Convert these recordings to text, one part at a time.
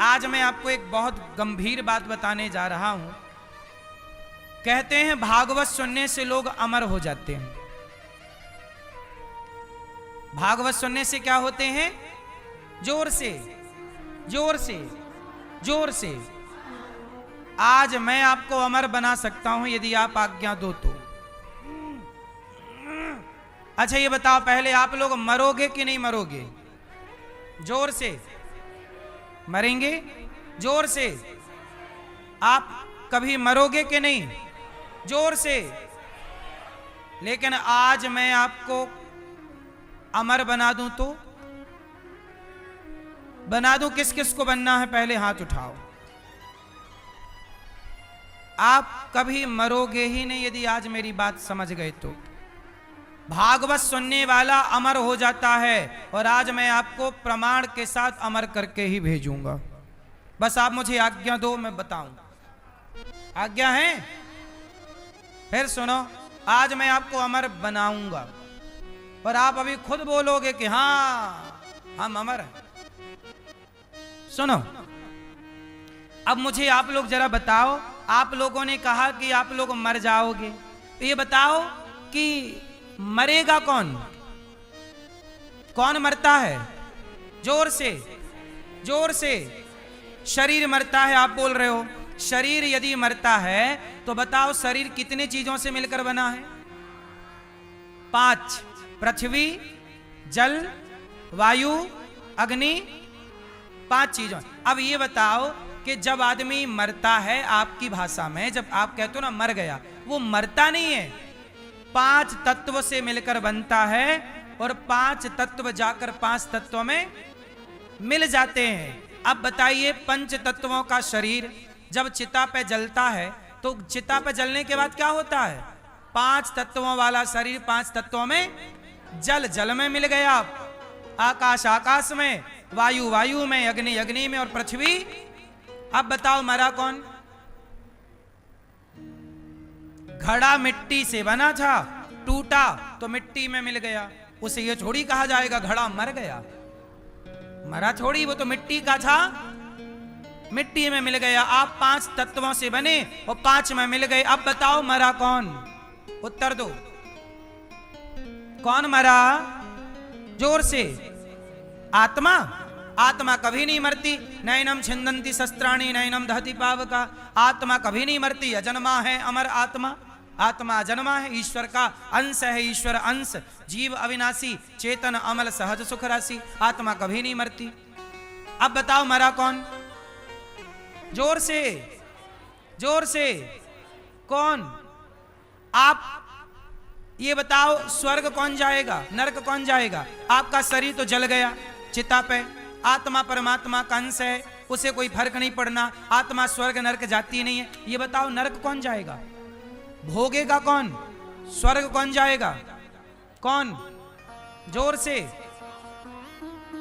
आज मैं आपको एक बहुत गंभीर बात बताने जा रहा हूं। कहते हैं भागवत सुनने से लोग अमर हो जाते हैं। भागवत सुनने से क्या होते हैं? जोर से जोर से जोर से। आज मैं आपको अमर बना सकता हूं यदि आप आज्ञा दो तो। अच्छा ये बताओ, पहले आप लोग मरोगे कि नहीं मरोगे? जोर से। मरेंगे? जोर से। आप कभी मरोगे कि नहीं? जोर से। लेकिन आज मैं आपको अमर बना दूं तो? बना दूं? किस किस को बनना है पहले हाथ उठाओ। आप कभी मरोगे ही नहीं यदि आज मेरी बात समझ गए तो। भागवत सुनने वाला अमर हो जाता है, और आज मैं आपको प्रमाण के साथ अमर करके ही भेजूंगा। बस आप मुझे आज्ञा दो, मैं बताऊं। आज्ञा है? फिर सुनो, आज मैं आपको अमर बनाऊंगा और आप अभी खुद बोलोगे कि हां हम अमर हैं। सुनो, अब मुझे आप लोग जरा बताओ, आप लोगों ने कहा कि आप लोग मर जाओगे, तो ये बताओ कि मरेगा कौन? कौन मरता है? जोर से जोर से। शरीर मरता है, आप बोल रहे हो। शरीर यदि मरता है तो बताओ शरीर कितने चीजों से मिलकर बना है? 5। पृथ्वी, जल, वायु, अग्नि, 5 चीजों। अब ये बताओ कि जब आदमी मरता है, आपकी भाषा में जब आप कहते हो ना मर गया, वो मरता नहीं है, 5 तत्व से मिलकर बनता है, और 5 तत्व जाकर 5 तत्वों में मिल जाते हैं। अब बताइए, 5 तत्वों का शरीर जब चिता पे जलता है तो चिता पे जलने के बाद क्या होता है? 5 तत्वों वाला शरीर 5 तत्वों में, जल जल में मिल गया, आकाश आकाश में, वायु वायु में, अग्नि अग्नि में, और पृथ्वी। अब बताओ मरा कौन? घड़ा मिट्टी से बना था, टूटा तो मिट्टी में मिल गया, उसे ये थोड़ी कहा जाएगा घड़ा मर गया। मरा थोड़ी, वो तो मिट्टी का था, मिट्टी में मिल गया। आप 5 तत्वों से बने और 5 में मिल गए। अब बताओ मरा कौन? उत्तर दो, कौन मरा? जोर से। आत्मा? आत्मा कभी नहीं मरती। नैनम छिंदंती शस्त्राणी नैनम दहति पावका। आत्मा कभी नहीं मरती, अजन्मा है अमर आत्मा। आत्मा अजन्मा है, ईश्वर का अंश है, ईश्वर अंश, जीव अविनाशी, चेतन अमल सहज सुख राशि। आत्मा कभी नहीं मरती। अब बताओ मरा कौन? जोर से जोर से। कौन? आप ये बताओ, स्वर्ग कौन जाएगा, नरक कौन जाएगा? आपका शरीर तो जल गया चिता पे, आत्मा परमात्मा का अंश है, उसे कोई फर्क नहीं पड़ना। आत्मा स्वर्ग नरक जाती नहीं है। ये बताओ नरक कौन जाएगा? भोगेगा कौन? स्वर्ग कौन जाएगा? कौन? जोर से।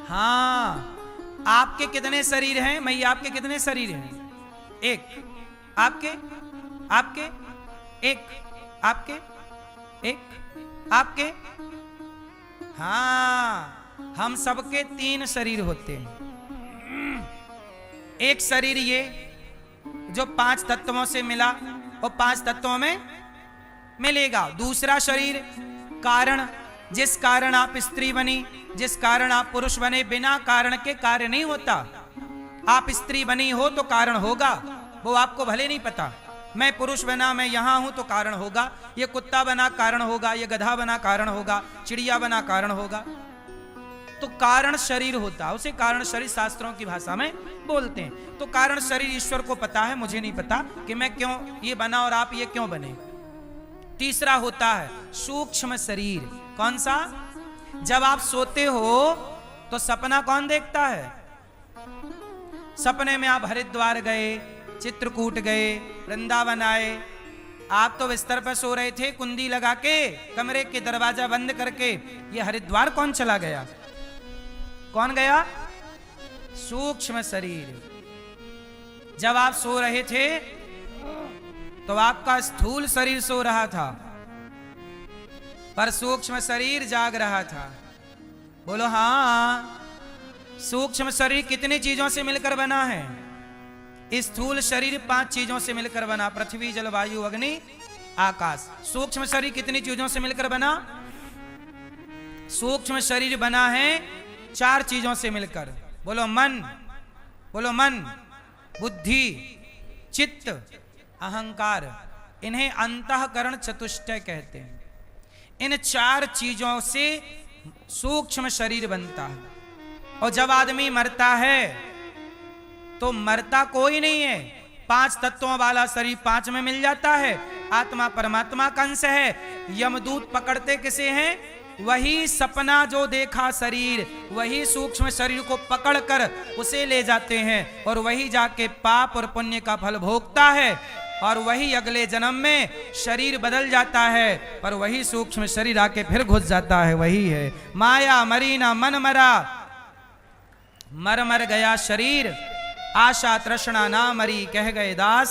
हाँ, आपके कितने शरीर हैं? मैया आपके कितने शरीर हैं? 1। आपके? आपके? 1। आपके? 1। आपके? हाँ, हम सबके 3 शरीर होते हैं। एक शरीर ये जो 5 तत्वों से मिला और 5 तत्वों में मिलेगा। दूसरा शरीर कारण, जिस कारण आप स्त्री बनी, जिस कारण आप पुरुष बने, बिना कारण के कार्य नहीं होता। आप स्त्री बनी हो तो कारण होगा, वो आपको भले नहीं पता। मैं पुरुष बना, मैं यहां हूं तो कारण होगा। ये कुत्ता बना कारण होगा, ये गधा बना कारण होगा, चिड़िया बना कारण होगा। तो कारण शरीर होता है, उसे कारण शरीर शास्त्रों की भाषा में बोलते हैं। तो कारण शरीर ईश्वर को पता है, मुझे नहीं पता कि मैं क्यों ये बना और आप ये क्यों बने। तीसरा होता है सूक्ष्म शरीर। कौन सा? जब आप सोते हो तो सपना कौन देखता है? सपने में आप हरिद्वार गए, चित्रकूट गए, वृंदावन आए। आप तो बिस्तर पर सो रहे थे कुंडी लगा के, कमरे के दरवाजा बंद करके। ये हरिद्वार कौन चला गया? कौन गया? सूक्ष्म शरीर। जब आप सो रहे थे तो आपका स्थूल शरीर सो रहा था, पर सूक्ष्म शरीर जाग रहा था। बोलो हाँ। सूक्ष्म शरीर कितनी चीजों से मिलकर बना है? स्थूल शरीर 5 चीजों से मिलकर बना, पृथ्वी, जल, वायु, अग्नि, आकाश। सूक्ष्म शरीर कितनी चीजों से मिलकर बना? सूक्ष्म शरीर बना है 4 चीजों से मिलकर। बोलो मन, बोलो मन, बुद्धि, चित्त, अहंकार। इन्हें अंतःकरण चतुष्टय कहते हैं। इन 4 चीजों से सूक्ष्म शरीर बनता है। और जब आदमी मरता है तो मरता कोई नहीं है, 5 तत्वों वाला शरीर 5 में मिल जाता है। आत्मा परमात्मा का अंश है। यमदूत पकड़ते किसे हैं? वही सपना जो देखा शरीर, वही सूक्ष्म शरीर को पकड़कर उसे ले जाते हैं और वही जाके पाप और पुण्य का फल भोगता है। और वही अगले जन्म में शरीर बदल जाता है, पर वही सूक्ष्म शरीर आके फिर घुस जाता है। वही है माया मरी ना मन मरा, मर मर गया शरीर, आशा तृष्णा ना मरी, कह गए दास।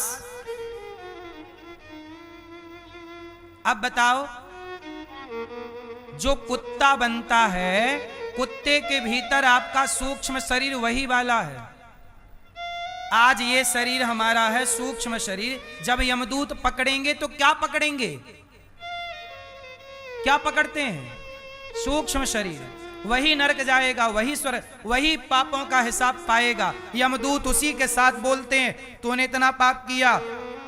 अब बताओ, जो कुत्ता बनता है, कुत्ते के भीतर आपका सूक्ष्म शरीर वही वाला है। आज ये शरीर हमारा है सूक्ष्म शरीर। जब यमदूत पकड़ेंगे तो क्या पकड़ेंगे? क्या पकड़ते हैं? सूक्ष्म शरीर। वही नरक जाएगा, वही स्वर्ग, वही पापों का हिसाब पाएगा। यमदूत उसी के साथ बोलते हैं, तूने इतना पाप किया,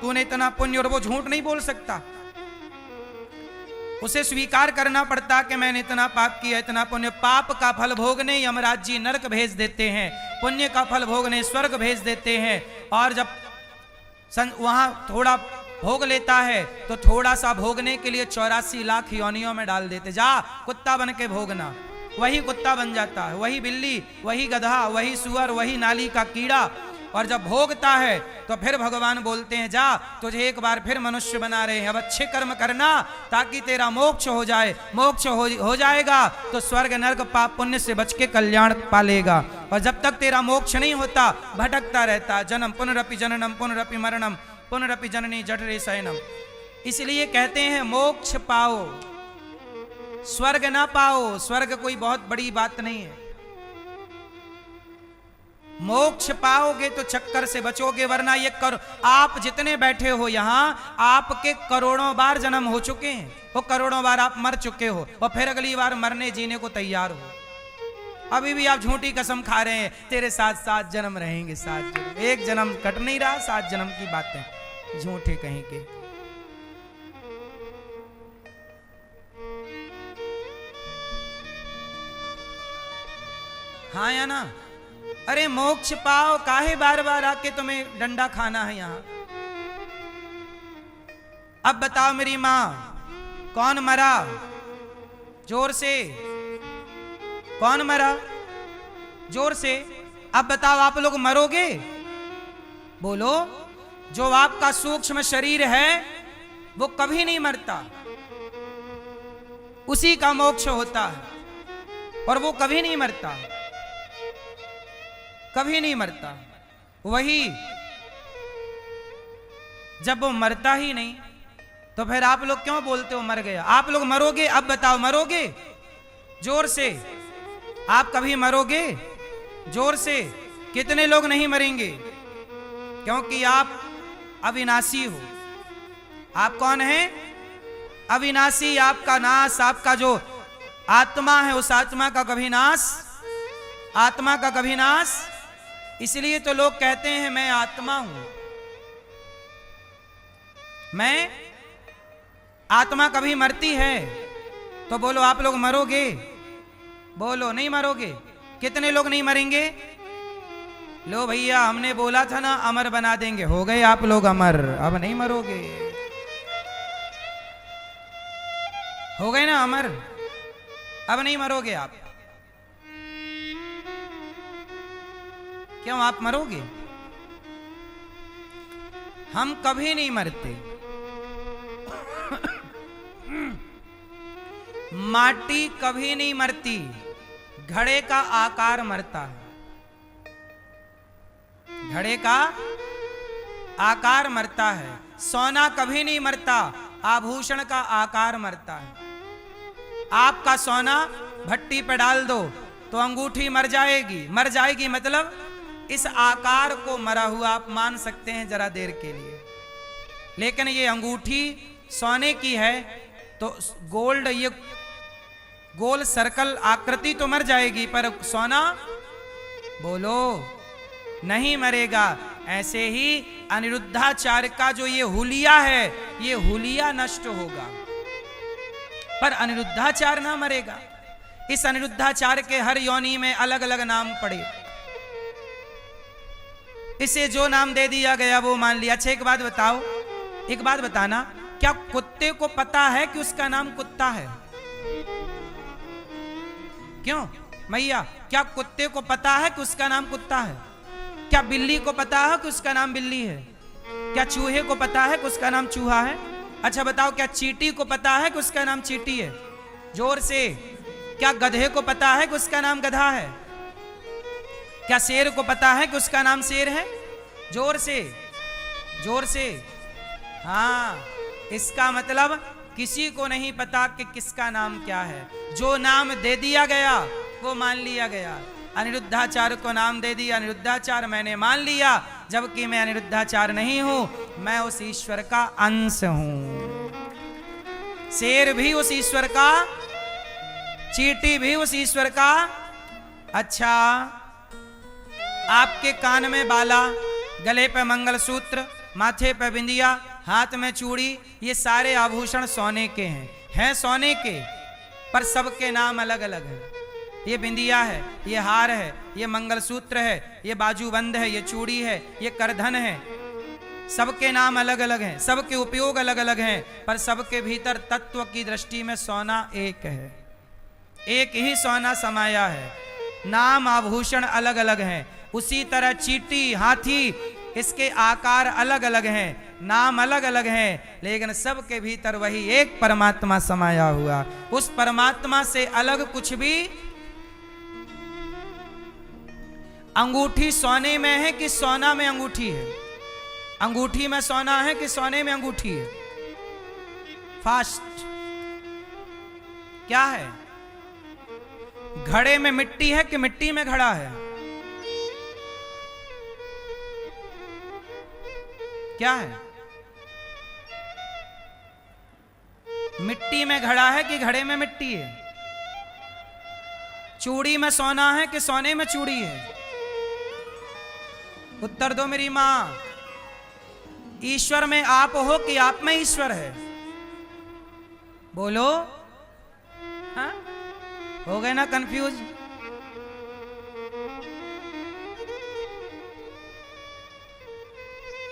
तूने इतना पुण्य, और वो झूठ नहीं बोल सकता। उसे स्वीकार करना पड़ता कि मैंने इतना पाप किया, इतना पुण्य। पाप का फल भोगने यमराज जी नरक भेज देते हैं, पुण्य का फल भोगने स्वर्ग भेज देते हैं। और जब वहां थोड़ा भोग लेता है तो थोड़ा सा भोगने के लिए 84 लाख योनियों में डाल देते। जा कुत्ता बन के भोगना। वही कुत्ता बन जाता है, वही बिल्ली, वही गधा, वही सुअर, वही नाली का कीड़ा। और जब भोगता है तो फिर भगवान बोलते हैं, जा तुझे एक बार फिर मनुष्य बना रहे हैं, अब अच्छे कर्म करना ताकि तेरा मोक्ष हो जाए। मोक्ष हो जाएगा तो स्वर्ग नरक पाप पुण्य से बच के कल्याण पालेगा। और जब तक तेरा मोक्ष नहीं होता भटकता रहता। जन्म पुनरपि जननम पुनरपि मरणम पुनरपि जननी जठरे शयनम। इसलिए कहते हैं मोक्ष पाओ, स्वर्ग ना पाओ। स्वर्ग कोई बहुत बड़ी बात नहीं है। मोक्ष पाओगे तो चक्कर से बचोगे, वरना ये आप जितने बैठे हो यहां, आपके करोड़ों बार जन्म हो चुके हैं। वो करोड़ों बार आप मर चुके हो और फिर अगली बार मरने जीने को तैयार हो। अभी भी आप झूठी कसम खा रहे हैं, तेरे साथ 7 जन्म रहेंगे, 7 जन्म। एक जन्म कट नहीं रहा, 7 जन्म की बातें झूठे कहीं के। हाँ या ना? अरे मोक्ष पाओ, काहे बार बार आके तुम्हें डंडा खाना है यहां? अब बताओ मेरी मां, कौन मरा? जोर से। कौन मरा? जोर से। अब बताओ, आप लोग मरोगे? बोलो। जो आपका सूक्ष्म शरीर है वो कभी नहीं मरता, उसी का मोक्ष होता है। और वो कभी नहीं मरता, कभी नहीं मरता। वही जब वो मरता ही नहीं तो फिर आप लोग क्यों बोलते हो मर गया? आप लोग मरोगे? अब बताओ, मरोगे? जोर से। आप कभी मरोगे? जोर से। कितने लोग नहीं मरेंगे? क्योंकि आप अविनाशी हो। आप कौन हैं? अविनाशी। आपका नाश, आपका जो आत्मा है उस आत्मा का कभी नाश, आत्मा का कभी नाश। इसलिए तो लोग कहते हैं मैं आत्मा हूं। मैं आत्मा कभी मरती है? तो बोलो, आप लोग मरोगे? बोलो, नहीं मरोगे? कितने लोग नहीं मरेंगे? लो भैया, हमने बोला था ना अमर बना देंगे, हो गए आप लोग अमर। अब नहीं मरोगे, हो गए ना अमर, अब नहीं मरोगे आप। क्यों आप मरोगे? हम कभी नहीं मरते। माटी कभी नहीं मरती, घड़े का आकार मरता है। घड़े का आकार मरता है। सोना कभी नहीं मरता, आभूषण का आकार मरता है। आपका सोना भट्टी पे डाल दो तो अंगूठी मर जाएगी। मर जाएगी मतलब इस आकार को मरा हुआ आप मान सकते हैं जरा देर के लिए, लेकिन ये अंगूठी सोने की है तो गोल्ड, ये गोल सर्कल आकृति तो मर जाएगी, पर सोना बोलो नहीं मरेगा। ऐसे ही अनिरुद्धाचार्य का जो ये हुलिया है, ये हुलिया नष्ट होगा, पर अनिरुद्धाचार्य ना मरेगा। इस अनिरुद्धाचार्य के हर योनि में अलग अलग नाम पड़े, इसे जो नाम दे दिया गया वो मान लिया। अच्छा एक बात बताओ, एक बात बताना, क्या कुत्ते को पता है कि उसका नाम कुत्ता है? क्यों मैया, क्या कुत्ते को पता है कि उसका नाम कुत्ता है? क्या बिल्ली को पता है कि उसका नाम बिल्ली है? क्या चूहे को पता है कि उसका नाम चूहा है? अच्छा बताओ, क्या चींटी को पता है कि उसका नाम चींटी है? जोर से। क्या गधे को पता है कि उसका नाम गधा है? क्या शेर को पता है कि उसका नाम शेर है? जोर से, जोर से। हाँ, इसका मतलब किसी को नहीं पता कि किसका नाम क्या है। जो नाम दे दिया गया वो मान लिया गया। अनिरुद्धाचार्य को नाम दे दिया अनिरुद्धाचार्य, मैंने मान लिया, जबकि मैं अनिरुद्धाचार्य नहीं हूं, मैं उस ईश्वर का अंश हूं। शेर भी उस ईश्वर का, चींटी भी उस ईश्वर का। अच्छा, आपके कान में बाला, गले पे मंगलसूत्र, माथे पे बिंदिया, हाथ में चूड़ी, ये सारे आभूषण सोने के हैं सोने के, पर सबके नाम अलग अलग हैं। ये बिंदिया है, ये हार है, ये मंगलसूत्र है, ये बाजूबंद है, ये चूड़ी है, ये करधन है, सबके नाम अलग अलग हैं, सबके उपयोग अलग अलग हैं, पर सबके भीतर तत्व की दृष्टि में सोना एक है, एक ही सोना समाया है। नाम आभूषण अलग अलग हैं। उसी तरह चींटी, हाथी, इसके आकार अलग अलग हैं, नाम अलग अलग हैं, लेकिन सबके भीतर वही एक परमात्मा समाया हुआ। उस परमात्मा से अलग कुछ भी। अंगूठी सोने में है कि सोना में अंगूठी है? अंगूठी में सोना है कि सोने में अंगूठी है? फास्ट क्या है? घड़े में मिट्टी है कि मिट्टी में घड़ा है? क्या है? मिट्टी में घड़ा है कि घड़े में मिट्टी है? चूड़ी में सोना है कि सोने में चूड़ी है? उत्तर दो मेरी मां। ईश्वर में आप हो कि आप में ईश्वर है? बोलो। हाँ? हो गए ना कंफ्यूज?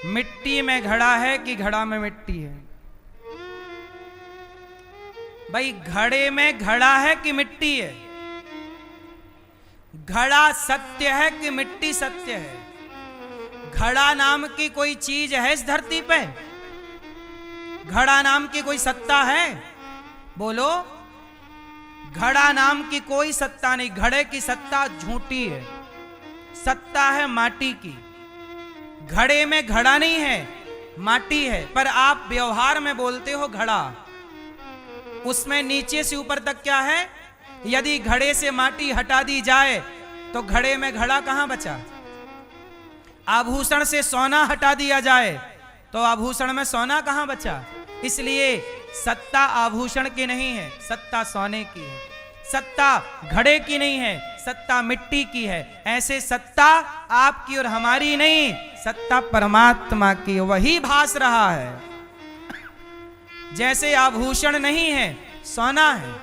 मिट्टी में घड़ा है कि घड़ा में मिट्टी है? भाई घड़े में घड़ा है कि मिट्टी है? घड़ा सत्य है कि मिट्टी सत्य है? घड़ा नाम की कोई चीज है इस धरती पे? घड़ा नाम की कोई सत्ता है? बोलो। घड़ा नाम की कोई सत्ता नहीं। घड़े की सत्ता झूठी है, सत्ता है माटी की। घड़े में घड़ा नहीं है, माटी है, पर आप व्यवहार में बोलते हो घड़ा। उसमें नीचे से ऊपर तक क्या है? यदि घड़े से माटी हटा दी जाए तो घड़े में घड़ा कहां बचा? आभूषण से सोना हटा दिया जाए तो आभूषण में सोना कहां बचा? इसलिए सत्ता आभूषण की नहीं है, सत्ता सोने की है। सत्ता घड़े की नहीं है, सत्ता मिट्टी की है। ऐसे सत्ता आपकी और हमारी नहीं, सत्ता परमात्मा की, वही भास रहा है। जैसे आभूषण नहीं है, सोना है,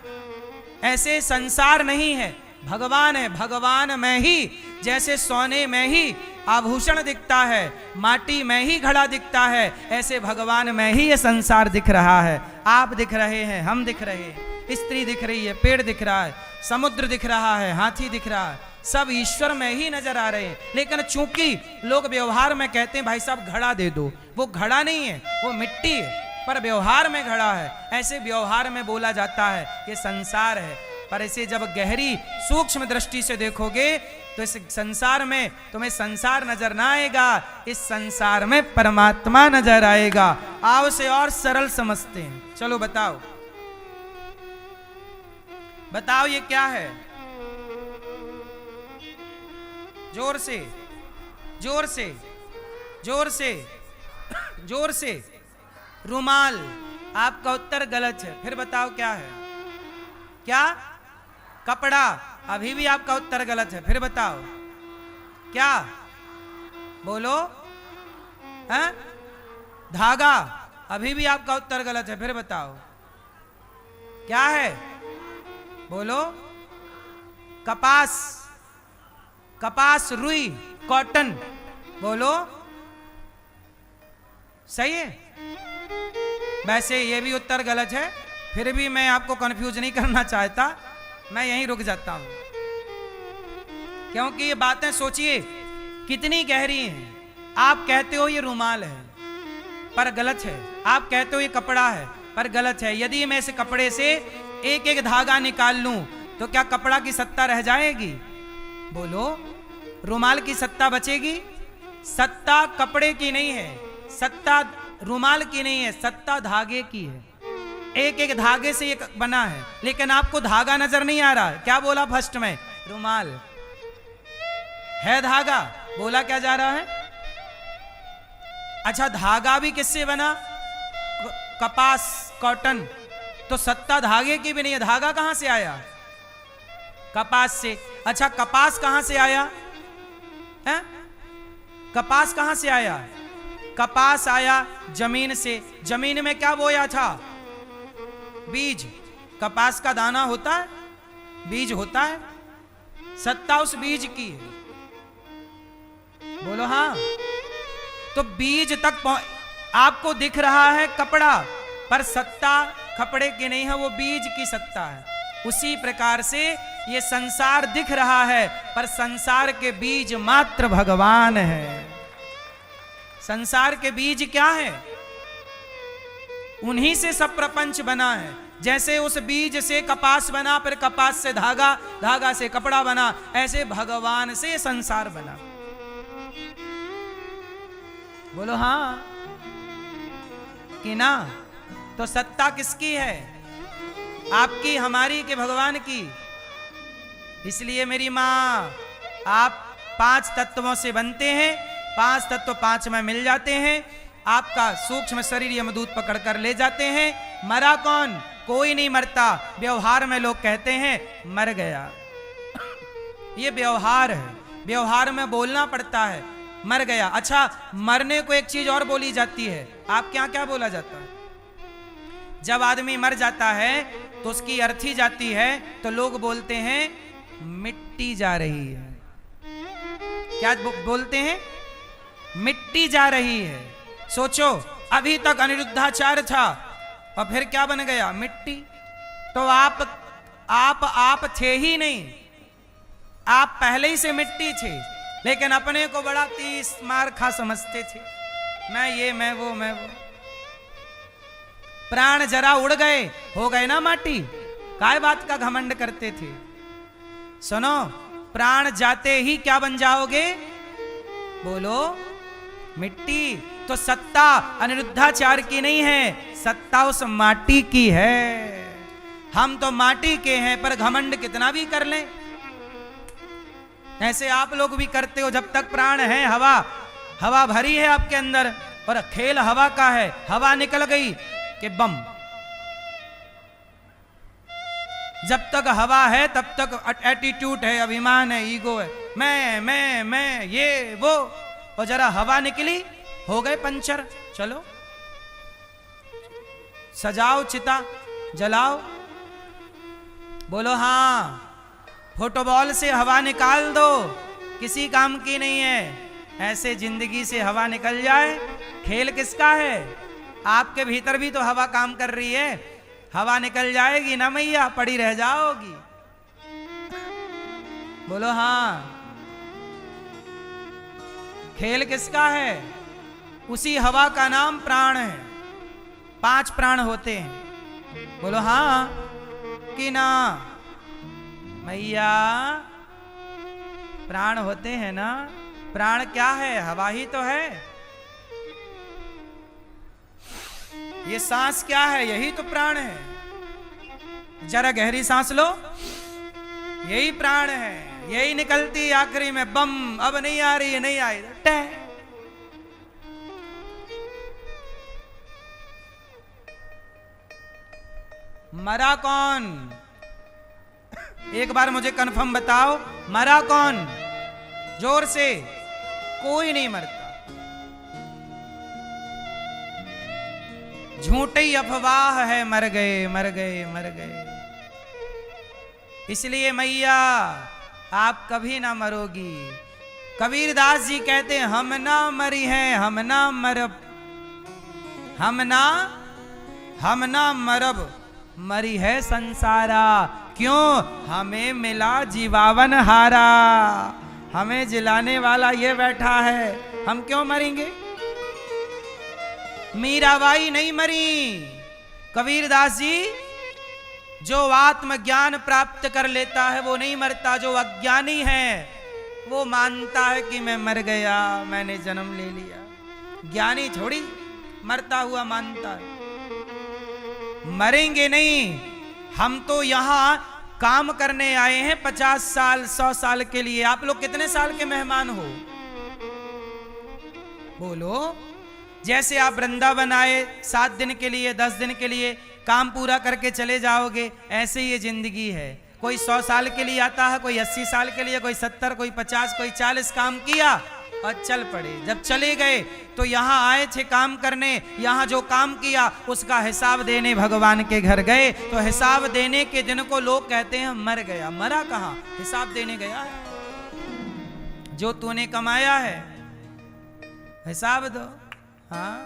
ऐसे संसार नहीं है, भगवान है। भगवान में ही जैसे सोने में ही आभूषण दिखता है, माटी में ही घड़ा दिखता है, ऐसे भगवान में ही ये संसार दिख रहा है। आप दिख रहे हैं, हम दिख रहे हैं, स्त्री दिख रही है, पेड़ दिख रहा है, समुद्र दिख रहा है, हाथी दिख रहा है, सब ईश्वर में ही नजर आ रहे हैं। लेकिन चूंकि लोग व्यवहार में कहते हैं भाई साहब घड़ा दे दो, वो घड़ा नहीं है, वो मिट्टी है, पर व्यवहार में घड़ा है। ऐसे व्यवहार में बोला जाता है ये संसार है, पर इसे जब गहरी सूक्ष्म दृष्टि से देखोगे तो इस संसार में तुम्हें संसार नजर ना आएगा, इस संसार में परमात्मा नजर आएगा। आओ से और सरल समझते हैं। चलो बताओ, बताओ ये क्या है? जोर से, जोर से, जोर से, जोर से। रुमाल। आपका उत्तर गलत है। फिर बताओ क्या है? क्या? कपड़ा। अभी भी आपका उत्तर गलत है। फिर बताओ क्या? बोलो। हैं? धागा। अभी भी आपका उत्तर गलत है। फिर बताओ क्या है? बोलो। कपास। कपास, रुई, कॉटन। बोलो। सही है? वैसे ये भी उत्तर गलत है। फिर भी मैं आपको कंफ्यूज नहीं करना चाहता, मैं यहीं रुक जाता हूं, क्योंकि ये बातें सोचिए कितनी गहरी हैं। आप कहते हो ये रुमाल है, पर गलत है। आप कहते हो ये कपड़ा है, पर गलत है। यदि मैं इस कपड़े से एक एक धागा निकाल लूं तो क्या कपड़ा की सत्ता रह जाएगी? बोलो। रुमाल की सत्ता बचेगी? सत्ता कपड़े की नहीं है, सत्ता रुमाल की नहीं है, सत्ता धागे की है। एक एक धागे से ये बना है, लेकिन आपको धागा नजर नहीं आ रहा। क्या बोला फर्स्ट में? रुमाल है धागा। बोला क्या जा रहा है? अच्छा, धागा भी किससे बना? कपास, कॉटन। तो सत्ता धागे की भी नहीं है। धागा कहां से आया? कपास से। अच्छा, कपास कहां से आया है? कपास कहां से आया? कपास आया जमीन से। जमीन में क्या बोया था? बीज। कपास का दाना होता है, बीज होता है। सत्ता उस बीज की है। बोलो हाँ। तो बीज तक आपको दिख रहा है कपड़ा, पर सत्ता कपड़े की नहीं है, वो बीज की सत्ता है। उसी प्रकार से ये संसार दिख रहा है, पर संसार के बीज मात्र भगवान है। संसार के बीज क्या है? उन्हीं से सब प्रपंच बना है। जैसे उस बीज से कपास बना, फिर कपास से धागा, धागा से कपड़ा बना, ऐसे भगवान से संसार बना। बोलो हाँ कि ना? तो सत्ता किसकी है? आपकी, हमारी, कि भगवान की? इसलिए मेरी मां, आप 5 तत्वों से बनते हैं। 5 तत्व 5 में मिल जाते हैं। आपका सूक्ष्म शरीर यमदूत पकड़कर ले जाते हैं। मरा कौन? कोई नहीं मरता। व्यवहार में लोग कहते हैं मर गया। ये व्यवहार है, व्यवहार में बोलना पड़ता है मर गया। अच्छा, मरने को एक चीज और बोली जाती है। आप क्या क्या बोला जाता है? जब आदमी मर जाता है तो उसकी अर्थी जाती है, तो लोग बोलते हैं मिट्टी जा रही है। क्या बोलते हैं? मिट्टी जा रही है। सोचो, अभी तक अनिरुद्धाचार्य था और फिर क्या बन गया? मिट्टी। तो आप थे ही नहीं, आप पहले ही से मिट्टी थे, लेकिन अपने को बड़ा तीस मार खा समझते थे। मैं ये, मैं वो, मैं वो। प्राण जरा उड़ गए, हो गए ना माटी। काय बात का घमंड करते थे? सुनो, प्राण जाते ही क्या बन जाओगे? बोलो। मिट्टी। तो सत्ता अनिरुद्धाचार्य की नहीं है, सत्ता उस माटी की है। हम तो माटी के हैं, पर घमंड कितना भी कर लें। ऐसे आप लोग भी करते हो। जब तक प्राण है, हवा, हवा भरी है आपके अंदर, और खेल हवा का है। हवा निकल गई कि बम। जब तक हवा है तब तक एटीट्यूड है, अभिमान है, ईगो है। मैं ये वो। और जरा हवा निकली, हो गए पंचर। चलो सजाओ, चिता जलाओ। बोलो हाँ। फुटबॉल से हवा निकाल दो, किसी काम की नहीं है। ऐसे जिंदगी से हवा निकल जाए, खेल किसका है? आपके भीतर भी तो हवा काम कर रही है। हवा निकल जाएगी ना मैया, पड़ी रह जाओगी। बोलो हाँ। खेल किसका है? उसी हवा का नाम प्राण है। 5 प्राण होते हैं। बोलो हाँ कि ना? मैया, प्राण होते हैं ना? प्राण क्या है? हवा ही तो है। ये सांस क्या है? यही तो प्राण है। जरा गहरी सांस लो, यही प्राण है। यही निकलती आखिरी में बम, अब नहीं आ रही है, नहीं आई टे। मरा कौन? एक बार मुझे कंफर्म बताओ, मरा कौन? जोर से। कोई नहीं मरता, झूठी अफवाह है, मर गए मर गए मर गए। इसलिए मैया आप कभी ना मरोगी। कबीरदास जी कहते हैं हम ना मरी हैं, हम ना मरब, हम ना मरब, मरी है संसारा। क्यों? हमें मिला जीवावन हारा, हमें जिलाने वाला ये बैठा है, हम क्यों मरेंगे? मीराबाई नहीं मरी। कबीरदास जी जो आत्मज्ञान प्राप्त कर लेता है वो नहीं मरता। जो अज्ञानी है वो मानता है कि मैं मर गया, मैंने जन्म ले लिया। ज्ञानी थोड़ी मरता हुआ मानता है। मरेंगे नहीं, हम तो यहां काम करने आए हैं 50 साल 100 साल के लिए। आप लोग कितने साल के मेहमान हो? बोलो। जैसे आप वृंदावन आए 7 दिन के लिए 10 दिन के लिए काम पूरा करके चले जाओगे, ऐसे ही ये जिंदगी है। कोई 100 साल के लिए आता है, कोई 80 साल के लिए, कोई 70, कोई 50, कोई 40 काम किया और चल पड़े। जब चले गए तो यहां आए थे काम करने, यहां जो काम किया उसका हिसाब देने भगवान के घर गए। तो हिसाब देने के दिन को लोग कहते हैं मर गया। मरा कहां? हिसाब देने गया है। जो तूने कमाया है हिसाब दो। हाँ,